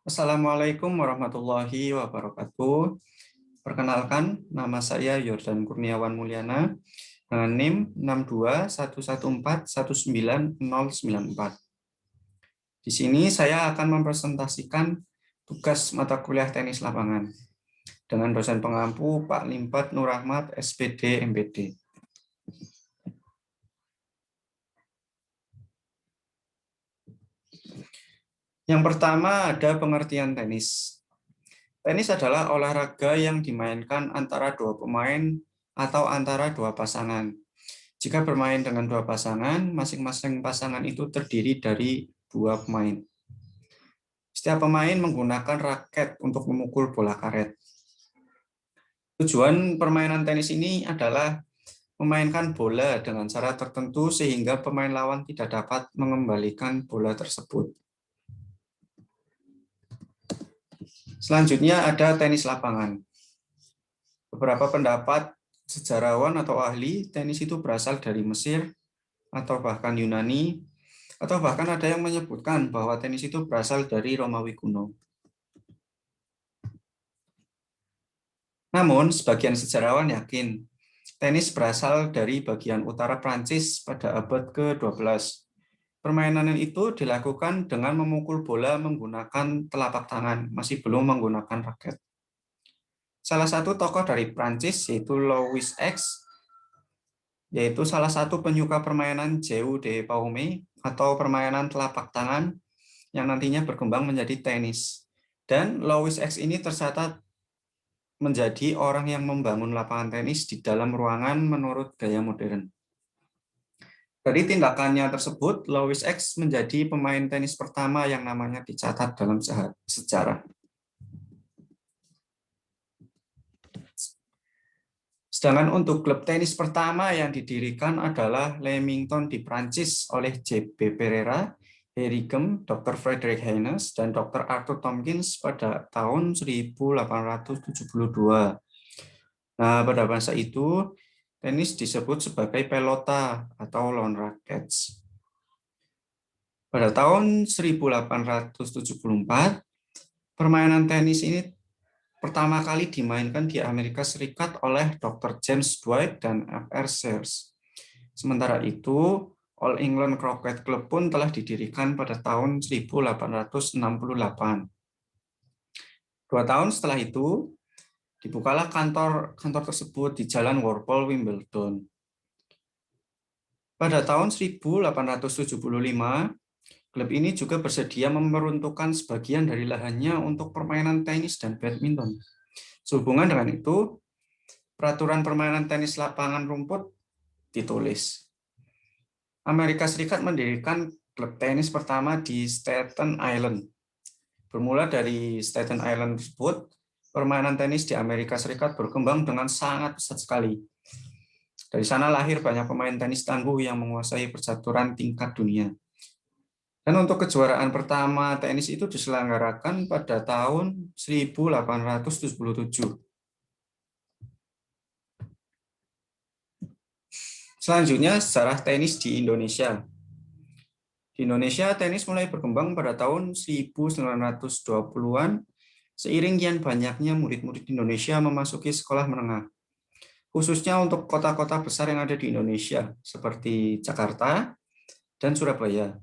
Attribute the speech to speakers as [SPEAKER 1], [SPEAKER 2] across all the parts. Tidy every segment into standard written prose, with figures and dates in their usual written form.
[SPEAKER 1] Assalamualaikum warahmatullahi wabarakatuh. Perkenalkan, nama saya Yordan Kurniawan Mulyana dengan NIM 621141994. Di sini saya akan mempresentasikan tugas mata kuliah tenis lapangan dengan dosen pengampu Pak Limpat Nur Ahmad, SPD, MPD. Yang pertama ada pengertian tenis. Tenis adalah olahraga yang dimainkan antara dua pemain atau antara dua pasangan. Jika bermain dengan dua pasangan, masing-masing pasangan itu terdiri dari dua pemain. Setiap pemain menggunakan raket untuk memukul bola karet. Tujuan permainan tenis ini adalah memainkan bola dengan cara tertentu sehingga pemain lawan tidak dapat mengembalikan bola tersebut. Selanjutnya ada tenis lapangan. Beberapa pendapat sejarawan atau ahli tenis itu berasal dari Mesir atau bahkan Yunani, atau bahkan ada yang menyebutkan bahwa tenis itu berasal dari Romawi kuno. Namun, sebagian sejarawan yakin tenis berasal dari bagian utara Prancis pada abad ke-12. Permainan itu dilakukan dengan memukul bola menggunakan telapak tangan, masih belum menggunakan raket. Salah satu tokoh dari Prancis yaitu Louis X, yaitu salah satu penyuka permainan jeu de paume atau permainan telapak tangan yang nantinya berkembang menjadi tenis. Dan Louis X ini tercatat menjadi orang yang membangun lapangan tenis di dalam ruangan menurut gaya modern. Dari tindakannya tersebut, Louis X menjadi pemain tenis pertama yang namanya dicatat dalam sejarah. Sedangkan untuk klub tenis pertama yang didirikan adalah Leamington di Prancis oleh J.B. Pereira, Harry Gem, Dr. Frederick Haynes, dan Dr. Arthur Tompkins pada tahun 1872. Nah, pada masa itu, tenis disebut sebagai pelota atau lawn rackets. Pada tahun 1874, permainan tenis ini pertama kali dimainkan di Amerika Serikat oleh Dr. James Dwight dan F.R. Sears. Sementara itu, All England Croquet Club pun telah didirikan pada tahun 1868. 2 tahun setelah itu, dibukalah kantor tersebut di Jalan Walpole, Wimbledon. Pada tahun 1875, klub ini juga bersedia memeruntukkan sebagian dari lahannya untuk permainan tenis dan badminton. Sehubungan dengan itu, peraturan permainan tenis lapangan rumput ditulis. Amerika Serikat mendirikan klub tenis pertama di Staten Island. Bermula dari Staten Island tersebut, permainan tenis di Amerika Serikat berkembang dengan sangat pesat sekali. Dari sana lahir banyak pemain tenis tangguh yang menguasai percaturan tingkat dunia. Dan untuk kejuaraan pertama tenis itu diselenggarakan pada tahun 1877. Selanjutnya, sejarah tenis di Indonesia. Di Indonesia, tenis mulai berkembang pada tahun 1920-an, seiring kian banyaknya murid-murid Indonesia memasuki sekolah menengah, khususnya untuk kota-kota besar yang ada di Indonesia, seperti Jakarta dan Surabaya.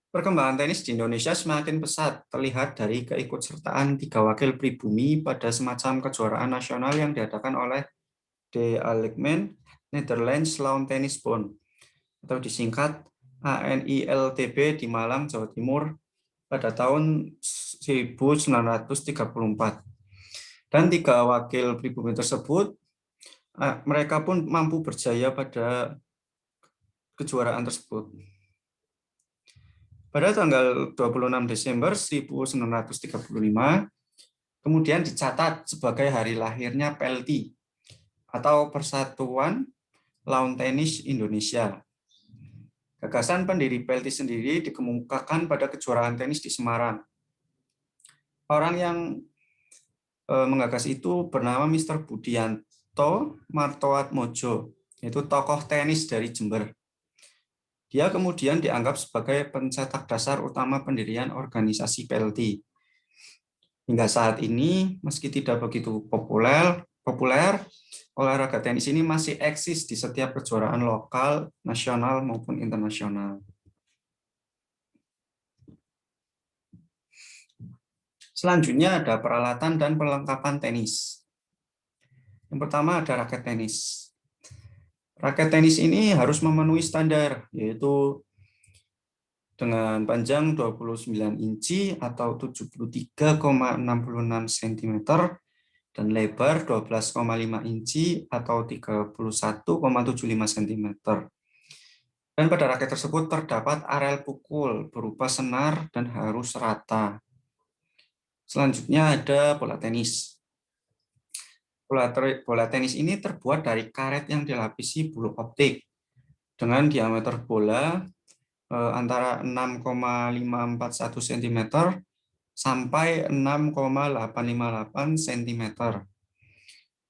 [SPEAKER 1] Perkembangan tenis di Indonesia semakin pesat, terlihat dari keikutsertaan 3 wakil pribumi pada semacam kejuaraan nasional yang diadakan oleh De Alkmaar Netherlands Lawn Tennis Bond, atau disingkat ANILTB di Malang, Jawa Timur pada tahun 1934. Dan 3 wakil pribumi tersebut, mereka pun mampu berjaya pada kejuaraan tersebut. Pada tanggal 26 Desember 1935, kemudian dicatat sebagai hari lahirnya PLT, atau Persatuan Lawn Tenis Indonesia. Gagasan pendiri PLT sendiri dikemukakan pada kejuaraan tenis di Semarang. Orang yang menggagas itu bernama Mr. Budianto Martoatmojo, yaitu tokoh tenis dari Jember. Dia kemudian dianggap sebagai pencetak dasar utama pendirian organisasi PLT. Hingga saat ini, meski tidak begitu populer, olahraga tenis ini masih eksis di setiap kejuaraan lokal, nasional, maupun internasional. Selanjutnya ada peralatan dan perlengkapan tenis. Yang pertama ada raket tenis. Raket tenis ini harus memenuhi standar, yaitu dengan panjang 29 inci atau 73,66 cm dan lebar 12,5 inci atau 31,75 cm. Dan pada raket tersebut terdapat areal pukul berupa senar dan harus rata. Selanjutnya ada bola tenis. Bola tenis ini terbuat dari karet yang dilapisi bulu optik dengan diameter bola antara 6,541 cm sampai 6,858 cm.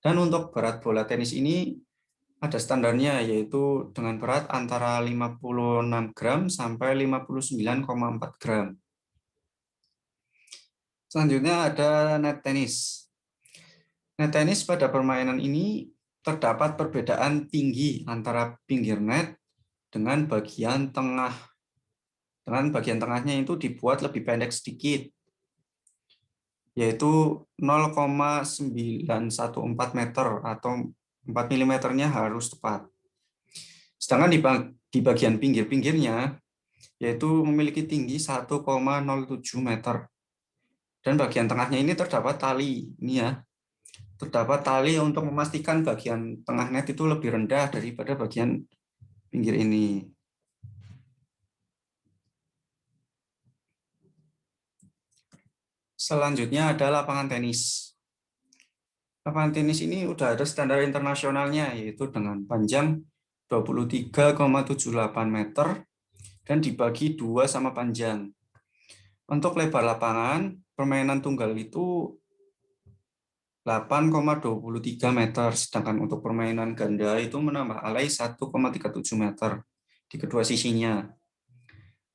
[SPEAKER 1] Dan untuk berat bola tenis ini ada standarnya, yaitu dengan berat antara 56 gram sampai 59,4 gram. Selanjutnya ada net tenis. Net tenis pada permainan ini terdapat perbedaan tinggi antara pinggir net dengan bagian tengah. Dengan bagian tengahnya itu dibuat lebih pendek sedikit, yaitu 0,914 meter atau 4 mm-nya harus tepat. Sedangkan di bagian pinggir-pinggirnya yaitu memiliki tinggi 1,07 meter. Dan bagian tengahnya ini terdapat tali. Ini ya. Terdapat tali untuk memastikan bagian tengah net itu lebih rendah daripada bagian pinggir ini. Selanjutnya ada lapangan tenis. Lapangan tenis ini udah ada standar internasionalnya, yaitu dengan panjang 23,78 meter dan dibagi 2 sama panjang. Untuk lebar lapangan, permainan tunggal itu 8,23 meter, sedangkan untuk permainan ganda itu menambah alai 1,37 meter di kedua sisinya.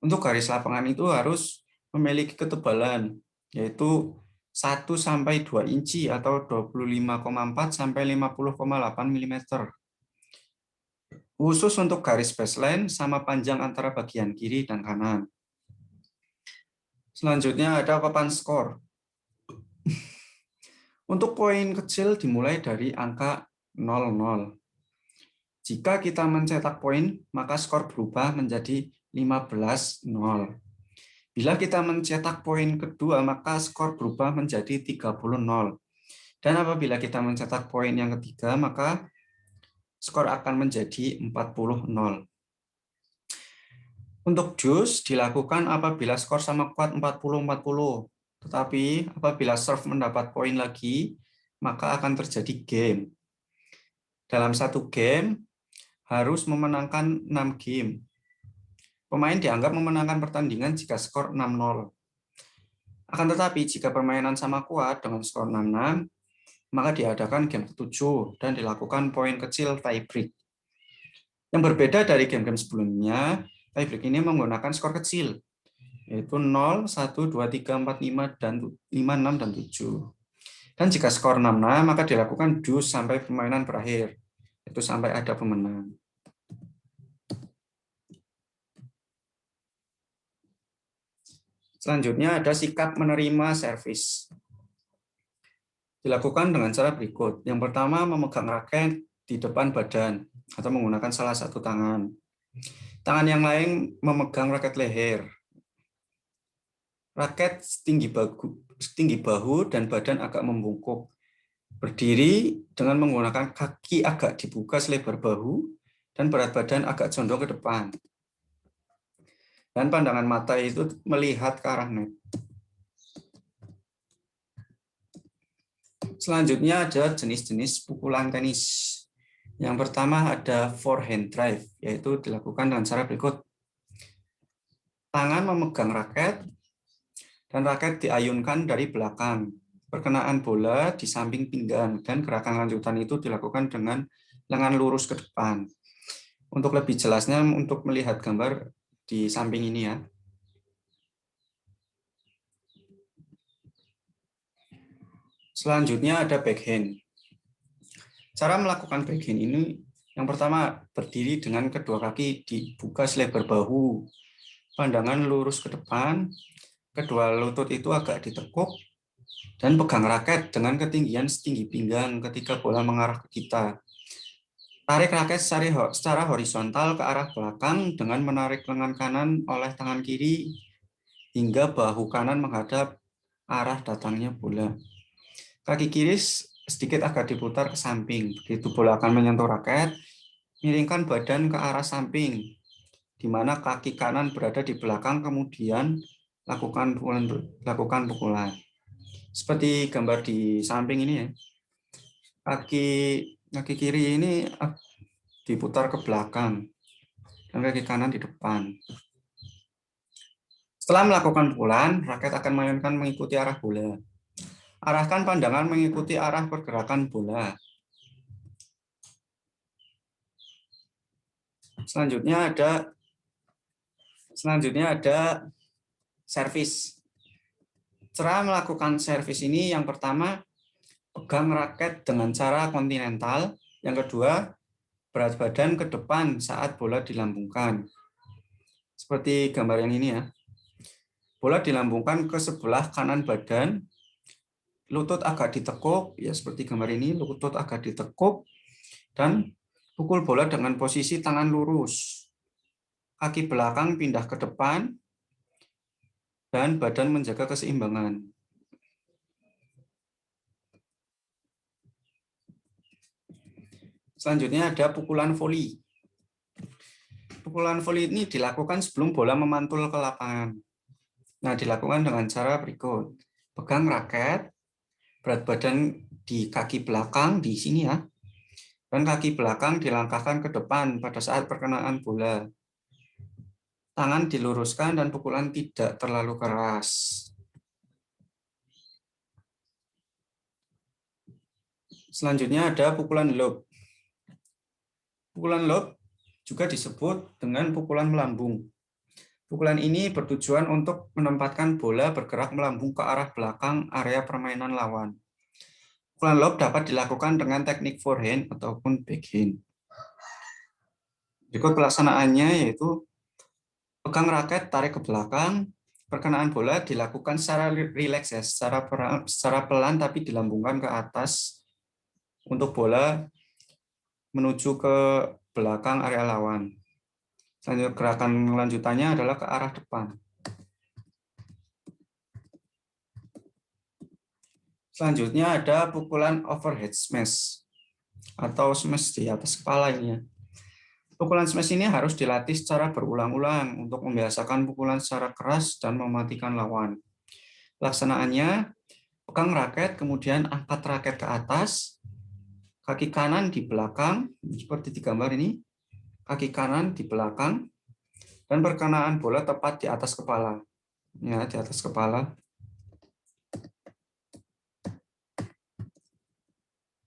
[SPEAKER 1] Untuk garis lapangan itu harus memiliki ketebalan, yaitu 1 sampai 2 inci atau 25,4 sampai 50,8 mm. Khusus untuk garis baseline sama panjang antara bagian kiri dan kanan. Selanjutnya ada papan skor. Untuk poin kecil dimulai dari angka 00. Jika kita mencetak poin, maka skor berubah menjadi 15-0. Bila kita mencetak poin kedua, maka skor berubah menjadi 30-0. Dan apabila kita mencetak poin yang ketiga, maka skor akan menjadi 40-0. Untuk jus dilakukan apabila skor sama kuat 40-40. Tetapi apabila serve mendapat poin lagi, maka akan terjadi game. Dalam satu game, harus memenangkan 6 game. Pemain dianggap memenangkan pertandingan jika skor 6-0. Akan tetapi, jika permainan sama kuat dengan skor 6-6, maka diadakan game ke-7 dan dilakukan poin kecil tiebreak. Yang berbeda dari game-game sebelumnya, tiebreak ini menggunakan skor kecil, yaitu 0, 1, 2, 3, 4, 5, dan 5, 6, dan 7. Dan jika skor 6-6, maka dilakukan dus sampai permainan berakhir, yaitu sampai ada pemenang. Selanjutnya ada sikap menerima servis. Dilakukan dengan cara berikut. Yang pertama, memegang raket di depan badan atau menggunakan salah satu tangan. Tangan yang lain memegang raket leher. Raket setinggi bahu dan badan agak membungkuk. Berdiri dengan menggunakan kaki agak dibuka selebar bahu dan berat badan agak condong ke depan. Dan pandangan mata itu melihat ke arah net. Selanjutnya ada jenis-jenis pukulan tenis. Yang pertama ada forehand drive, yaitu dilakukan dengan cara berikut. Tangan memegang raket, dan raket diayunkan dari belakang. Perkenaan bola di samping pinggang, dan gerakan lanjutan itu dilakukan dengan lengan lurus ke depan. Untuk lebih jelasnya, untuk melihat gambar di samping ini ya. Selanjutnya ada backhand. Cara melakukan backhand ini, yang pertama berdiri dengan kedua kaki dibuka selebar bahu, pandangan lurus ke depan, kedua lutut itu agak ditekuk, dan pegang raket dengan ketinggian setinggi pinggang ketika bola mengarah ke kita. Tarik raket secara horizontal ke arah belakang dengan menarik lengan kanan oleh tangan kiri hingga bahu kanan menghadap arah datangnya bola. Kaki kiri sedikit agak diputar ke samping. Begitu bola akan menyentuh raket, miringkan badan ke arah samping, di mana kaki kanan berada di belakang, kemudian lakukan pukulan. Seperti gambar di samping ini ya. Kaki kiri ini diputar ke belakang dan kaki kanan di depan. Setelah melakukan pukulan, raket akan mengikuti arah bola. Arahkan pandangan mengikuti arah pergerakan bola. Selanjutnya ada servis. Cara melakukan servis ini yang pertama, pegang raket dengan cara kontinental. Yang kedua, berat badan ke depan saat bola dilambungkan. Seperti gambar yang ini ya. Bola dilambungkan ke sebelah kanan badan, lutut agak ditekuk, ya seperti gambar ini, lutut agak ditekuk, dan pukul bola dengan posisi tangan lurus. Kaki belakang pindah ke depan, dan badan menjaga keseimbangan. Selanjutnya ada pukulan voli. Pukulan voli ini dilakukan sebelum bola memantul ke lapangan. Nah, dilakukan dengan cara berikut. Pegang raket, berat badan di kaki belakang di sini ya. Dan kaki belakang dilangkahkan ke depan pada saat perkenaan bola. Tangan diluruskan dan pukulan tidak terlalu keras. Selanjutnya ada pukulan lob. Pukulan lob juga disebut dengan pukulan melambung. Pukulan ini bertujuan untuk menempatkan bola bergerak melambung ke arah belakang area permainan lawan. Pukulan lob dapat dilakukan dengan teknik forehand ataupun backhand. Berikut pelaksanaannya yaitu pegang raket, tarik ke belakang, perkenaan bola dilakukan secara rileks ya, secara pelan tapi dilambungkan ke atas untuk bola menuju ke belakang area lawan. Gerakan lanjutannya adalah ke arah depan. Selanjutnya ada pukulan overhead smash atau smash di atas kepala ini ya. Pukulan smash ini harus dilatih secara berulang-ulang untuk membiasakan pukulan secara keras dan mematikan lawan. Pelaksanaannya, pegang raket, kemudian angkat raket ke atas, kaki kanan di belakang, seperti di gambar ini, kaki kanan di belakang, dan perkenaan bola tepat di atas kepala. Ya, di atas kepala.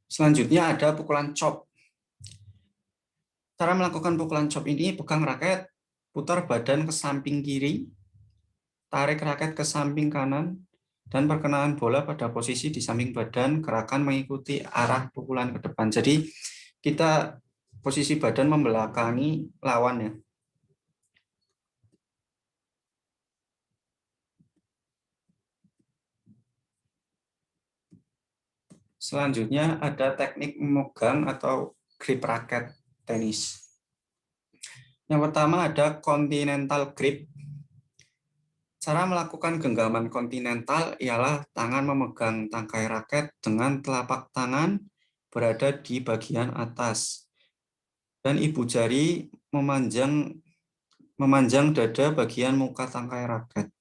[SPEAKER 1] Selanjutnya ada pukulan chop. Cara melakukan pukulan chop ini, pegang raket, putar badan ke samping kiri, tarik raket ke samping kanan, dan perkenaan bola pada posisi di samping badan, gerakan mengikuti arah pukulan ke depan. Jadi kita posisi badan membelakangi lawan ya. Selanjutnya ada teknik memegang atau grip raket tenis. Yang pertama ada continental grip. Cara melakukan genggaman kontinental ialah tangan memegang tangkai raket dengan telapak tangan berada di bagian atas dan ibu jari memanjang dada bagian muka tangkai raket.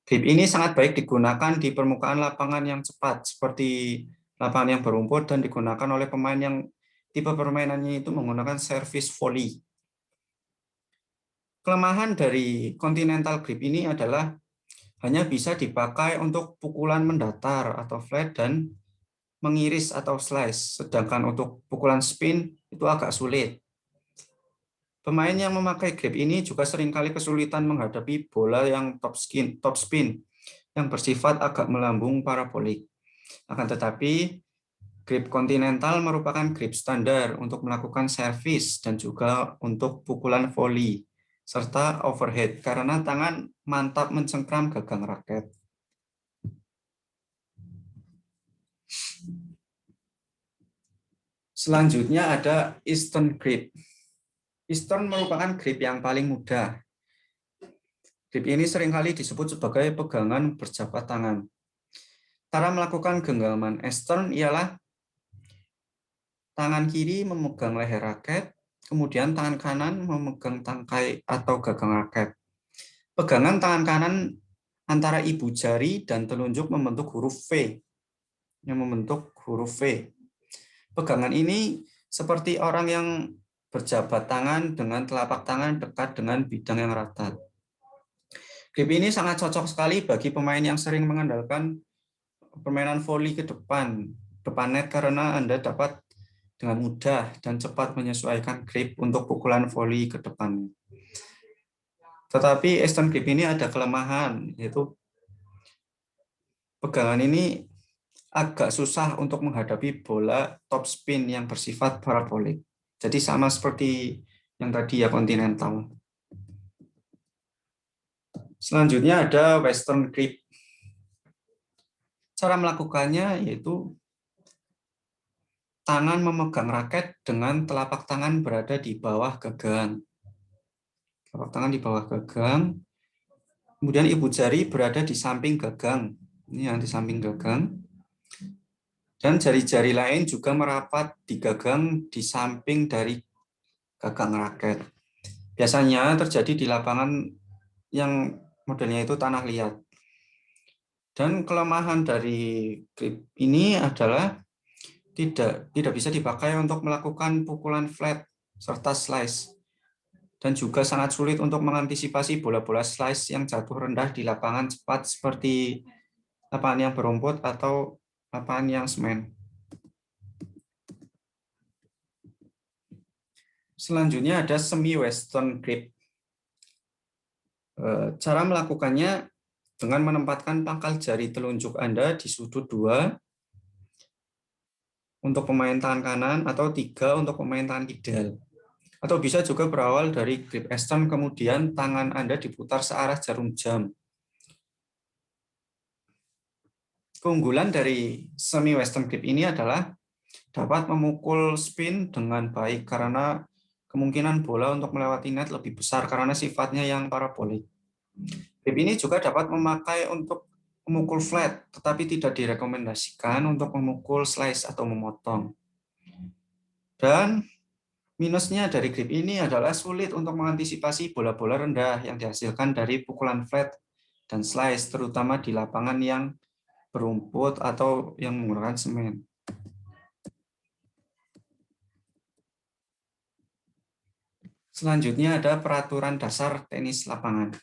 [SPEAKER 1] Grip ini sangat baik digunakan di permukaan lapangan yang cepat seperti lapangan yang berumput dan digunakan oleh pemain yang tipe permainannya itu menggunakan servis volley. Kelemahan dari continental grip ini adalah hanya bisa dipakai untuk pukulan mendatar atau flat dan mengiris atau slice, sedangkan untuk pukulan spin itu agak sulit. Pemain yang memakai grip ini juga seringkali kesulitan menghadapi bola yang top spin yang bersifat agak melambung parabolik. Akan tetapi, grip kontinental merupakan grip standar untuk melakukan servis dan juga untuk pukulan volley serta overhead karena tangan mantap mencengkram gagang raket. Selanjutnya ada Eastern grip. Eastern merupakan grip yang paling mudah. Grip ini seringkali disebut sebagai pegangan berjabat tangan. Cara melakukan genggaman Eastern ialah tangan kiri memegang leher raket, kemudian tangan kanan memegang tangkai atau gagang raket. Pegangan tangan kanan antara ibu jari dan telunjuk membentuk huruf V. Pegangan ini seperti orang yang berjabat tangan dengan telapak tangan dekat dengan bidang yang rata. Grip ini sangat cocok sekali bagi pemain yang sering mengandalkan permainan volley ke depan net karena Anda dapat dengan mudah dan cepat menyesuaikan grip untuk pukulan volley ke depan. Tetapi Eastern grip ini ada kelemahan, yaitu pegangan ini agak susah untuk menghadapi bola top spin yang bersifat parabolik. Jadi sama seperti yang tadi ya kontinental. Selanjutnya ada Western grip. Cara melakukannya yaitu tangan memegang raket dengan telapak tangan berada di bawah gagang. Telapak tangan di bawah gagang. Kemudian ibu jari berada di samping gagang. Ini yang di samping gagang. Dan jari-jari lain juga merapat di gagang di samping dari gagang raket. Biasanya terjadi di lapangan yang modelnya itu tanah liat. Dan kelemahan dari grip ini adalah tidak bisa dipakai untuk melakukan pukulan flat serta slice. Dan juga sangat sulit untuk mengantisipasi bola-bola slice yang jatuh rendah di lapangan cepat seperti lapangan yang berumput atau lapangan yang semen. Selanjutnya ada semi-western grip. Cara melakukannya dengan menempatkan pangkal jari telunjuk Anda di sudut 2 untuk pemain tangan kanan atau 3 untuk pemain tangan kidal. Atau bisa juga berawal dari grip Eastern kemudian tangan Anda diputar searah jarum jam. Keunggulan dari semi-western grip ini adalah dapat memukul spin dengan baik karena kemungkinan bola untuk melewati net lebih besar karena sifatnya yang parabolik. Grip ini juga dapat memakai untuk memukul flat, tetapi tidak direkomendasikan untuk memukul slice atau memotong. Dan minusnya dari grip ini adalah sulit untuk mengantisipasi bola-bola rendah yang dihasilkan dari pukulan flat dan slice, terutama di lapangan yang berumput atau yang menggunakan semen. Selanjutnya ada peraturan dasar tenis lapangan.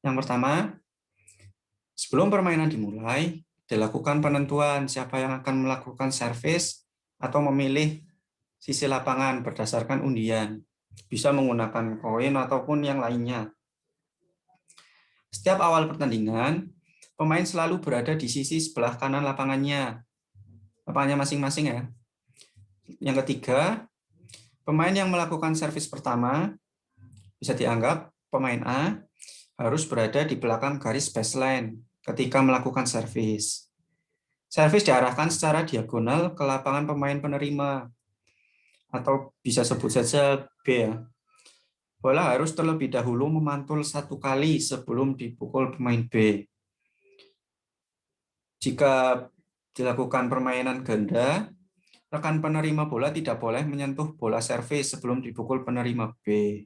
[SPEAKER 1] Yang pertama, sebelum permainan dimulai, dilakukan penentuan siapa yang akan melakukan servis atau memilih sisi lapangan berdasarkan undian. Bisa menggunakan koin ataupun yang lainnya. Setiap awal pertandingan, pemain selalu berada di sisi sebelah kanan lapangannya masing-masing ya. Yang ketiga, pemain yang melakukan servis pertama bisa dianggap pemain A harus berada di belakang garis baseline ketika melakukan servis. Servis diarahkan secara diagonal ke lapangan pemain penerima atau bisa sebut saja B ya. Bola harus terlebih dahulu memantul 1 kali sebelum dipukul pemain B. Jika dilakukan permainan ganda, rekan penerima bola tidak boleh menyentuh bola servis sebelum dipukul penerima B.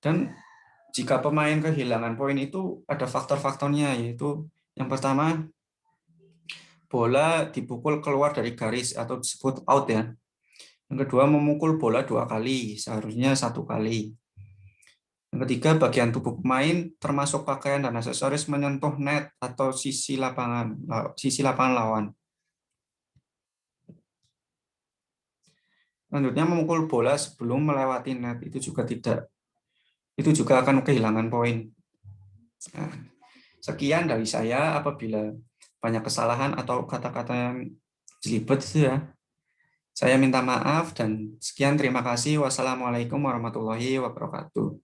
[SPEAKER 1] Dan jika pemain kehilangan poin itu ada faktor-faktornya, yaitu yang pertama, bola dipukul keluar dari garis atau disebut out ya. Yang kedua, memukul bola 2 kali, seharusnya 1 kali. Yang ketiga, bagian tubuh pemain termasuk pakaian dan aksesoris menyentuh net atau sisi lapangan lawan. Selanjutnya memukul bola sebelum melewati net itu juga tidak. Itu juga akan kehilangan poin. Nah, sekian dari saya. Apabila banyak kesalahan atau kata-kata yang jelibet itu ya, saya minta maaf dan sekian, terima kasih. Wassalamualaikum warahmatullahi wabarakatuh.